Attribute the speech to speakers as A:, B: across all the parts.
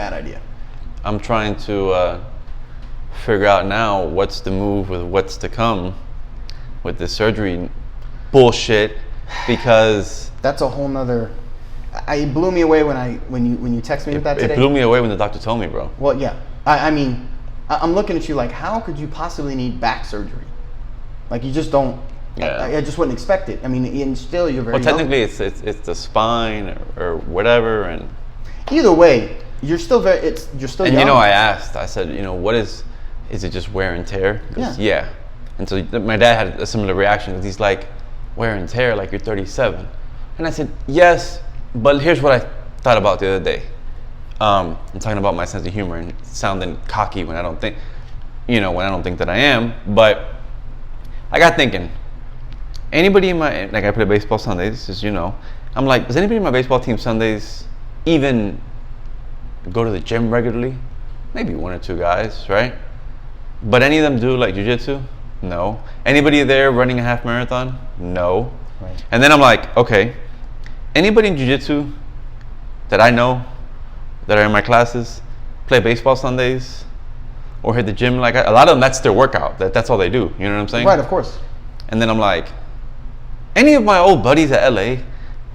A: bad idea.
B: I'm trying to figure out now what's the move with what's to come with this surgery bullshit, because
A: that's a whole nother. It blew me away when you texted me with that today.
B: It blew me away when the doctor told me, bro.
A: Well, yeah. I mean, I'm looking at you like, how could you possibly need back surgery? Like, you just don't. Yeah. I just wouldn't expect it. I mean, and still, you're very.
B: Well, technically, it's the spine or whatever, and
A: either way, you're still you're still.
B: And
A: young.
B: I asked. I said, what is it just wear and tear? He goes, yeah. And so my dad had a similar reaction because he's like, wear and tear, like you're 37. And I said, yes, but here's what I thought about the other day. I'm talking about my sense of humor and sounding cocky when I don't think, when I don't think that I am. But I got thinking, anybody in my, like I play baseball Sundays, as you know, I'm like, does anybody in my baseball team Sundays even go to the gym regularly? Maybe one or two guys, right? But any of them do like jiu-jitsu? No. Anybody there running a half marathon? No. Right. And then I'm like, okay, anybody in jiu-jitsu that I know that are in my classes play baseball Sundays or hit the gym? Like a lot of them, that's their workout. That's all they do. You know what I'm saying?
A: Right, of course.
B: And then I'm like, any of my old buddies at LA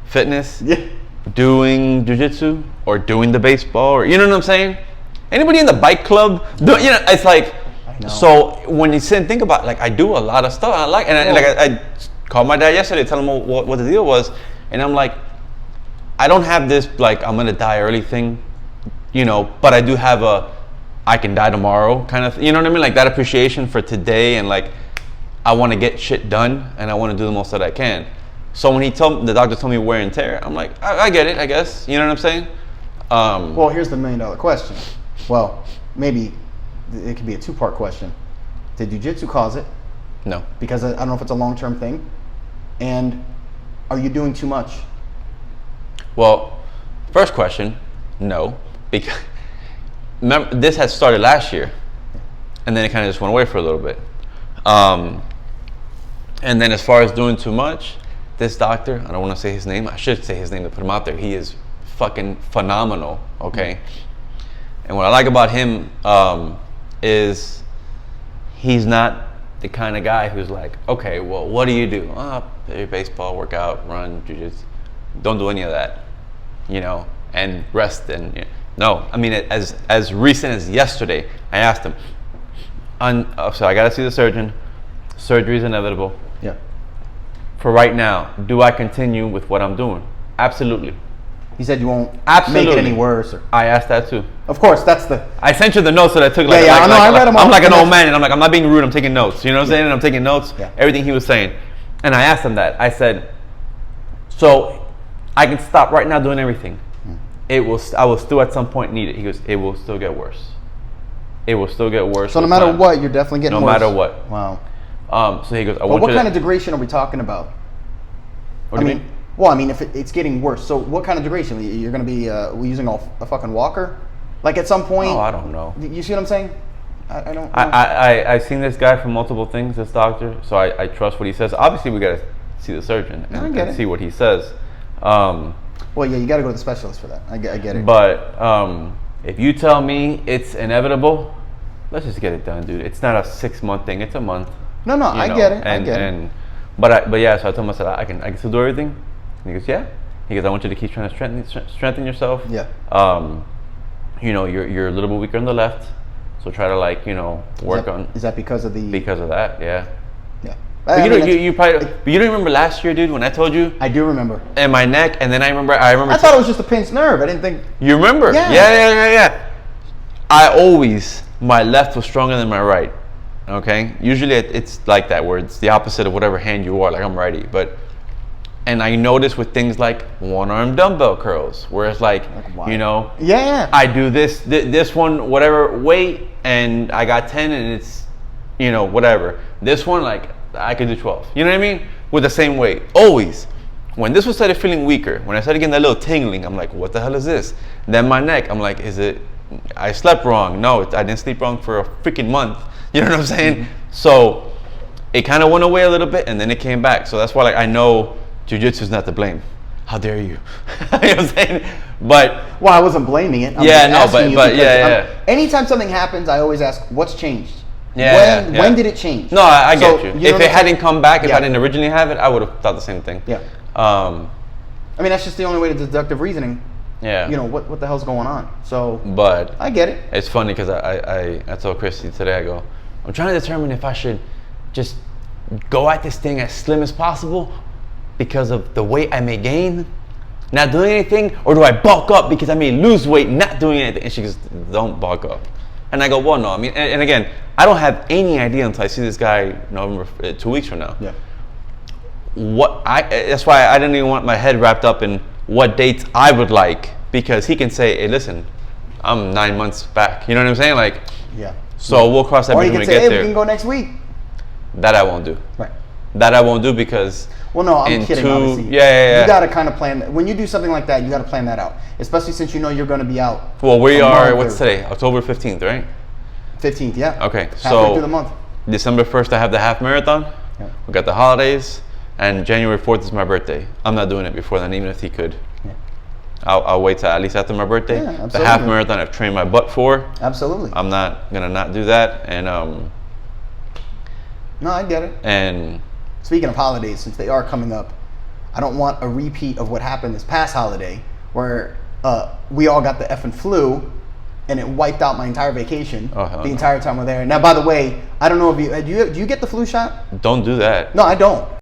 B: Fitness doing jiu-jitsu or doing the baseball, or you know what I'm saying? Anybody in the bike club? It's like, so when you sit and think about it, like I do a lot of stuff. I called my dad yesterday, tell him what the deal was, and I'm like, I don't have this like I'm gonna die early thing, but I do have I can die tomorrow kind of, you know what I mean? Like that appreciation for today, and like I want to get shit done and I want to do the most that I can. So when the doctor told me wear and tear, I'm like, I get it, I guess. You know what I'm saying?
A: Well, here's the $1 million question. Well, maybe it could be a two-part question. Did jiu-jitsu cause it?
B: No.
A: Because I don't know if it's a long-term thing. And are you doing too much?
B: Well, first question, no. Because remember, this had started last year. And then it kind of just went away for a little bit. And then as far as doing too much, this doctor, I don't want to say his name. I should say his name to put him out there. He is fucking phenomenal, okay? And what I like about him is he's not the kind of guy who's like, okay, well, what do you do? Play baseball, work out, run, jiu-jitsu. Don't do any of that, and rest. And no, I mean, as recent as yesterday, I asked him, so I got to see the surgeon. Surgery is inevitable.
A: Yeah.
B: For right now, do I continue with what I'm doing? Absolutely.
A: He said you won't
B: make
A: it any worse.
B: I asked that too.
A: Of course, that's the.
B: I sent you the notes that I took.
A: I read them all.
B: I'm like an old man, and I'm like, I'm not being rude. I'm taking notes. You know what I'm saying? And I'm taking notes.
A: Yeah.
B: Everything he was saying, and I asked him that. I said, so I can stop right now doing everything. I will still at some point need it. He goes, it will still get worse. It will still get worse.
A: So no matter what, you're definitely getting worse.
B: No matter what.
A: Wow.
B: So he goes,
A: what kind of degradation are we talking about?
B: What do you mean?
A: Well, I mean, if it's getting worse, so what kind of degradation? You're going to be using a fucking walker? Like at some point?
B: Oh, I don't know.
A: You see what I'm saying? I don't know.
B: I've seen this guy for multiple things, this doctor, so I trust what he says. Obviously, we got to see the surgeon and see what he says.
A: Well, yeah, you got to go to the specialist for that. I get it.
B: But if you tell me it's inevitable, let's just get it done, dude. It's not a 6-month thing. It's a month.
A: No, I get it.
B: But yeah, so I told him, I said, I can still do everything. And he goes, yeah. He goes, I want you to keep trying to strengthen yourself.
A: Yeah.
B: You're a little bit weaker on the left, so try to work on.
A: Is that because of the?
B: Because of that, yeah.
A: Yeah.
B: But you probably. But you don't remember last year, dude, when I told you?
A: I do remember.
B: And my neck, and then I remember.
A: I thought it was just a pinched nerve. I didn't think.
B: You remember?
A: Yeah.
B: My left was stronger than my right. Okay. Usually it's like that, where it's the opposite of whatever hand you are. Like I'm righty, and I noticed with things like one-arm dumbbell curls, where it's like
A: Yeah.
B: I do this one, whatever weight, and I got 10, and it's, whatever. This one, like, I could do 12. You know what I mean? With the same weight. Always. When this one started feeling weaker, when I started getting that little tingling, I'm like, what the hell is this? Then my neck, I'm like, I slept wrong. No, I didn't sleep wrong for a freaking month. You know what I'm saying? Mm-hmm. So it kind of went away a little bit, and then it came back. So that's why, I know jiu-jitsu is not to blame. how dare you? You know what I'm saying? But
A: well, I wasn't blaming it.
B: Yeah, no, but yeah.
A: Anytime something happens, I always ask, what's changed?
B: Yeah,
A: when did it change?
B: No, I get you.
A: You know
B: if it hadn't come back, if I didn't originally have it, I would have thought the same thing.
A: Yeah. I mean, that's just the only way to deductive reasoning.
B: Yeah.
A: You know, what the hell's going on? So.
B: But
A: I get it.
B: It's funny because I told Christy today, I go, I'm trying to determine if I should just go at this thing as slim as possible because of the weight I may gain not doing anything, or do I bulk up because I may lose weight not doing anything? And she goes, don't bulk up. And I go, well, no. I mean, and again, I don't have any idea until I see this guy November 2 weeks from now.
A: Yeah.
B: That's why I didn't even want my head wrapped up in what dates I would like, because he can say, hey, listen, I'm 9 months back. You know what I'm saying? Like,
A: yeah.
B: So we'll cross that bridge when we get there.
A: We can go next week.
B: That I won't do.
A: Right.
B: That I won't do because.
A: Well, no, I'm kidding. Obviously.
B: Yeah.
A: You got to kind of plan. When you do something like that, you got to plan that out. Especially since you know you're going to be out.
B: Well, we are. What's today? October 15th, right?
A: 15th, yeah.
B: Okay,
A: halfway through the month.
B: December 1st, I have the half marathon.
A: Yeah.
B: We got the holidays, and January 4th is my birthday. I'm not doing it before then, even if he could. Yeah. I'll wait till at least after my birthday.
A: Yeah, absolutely.
B: The half marathon I've trained my butt for.
A: Absolutely.
B: I'm not gonna not do that, and
A: No, I get it.
B: And
A: speaking of holidays, since they are coming up, I don't want a repeat of what happened this past holiday, where we all got the effing flu, and it wiped out my entire vacation the entire time we're there. Now, by the way, I don't know if do you get the flu shot?
B: Don't do that.
A: No, I don't.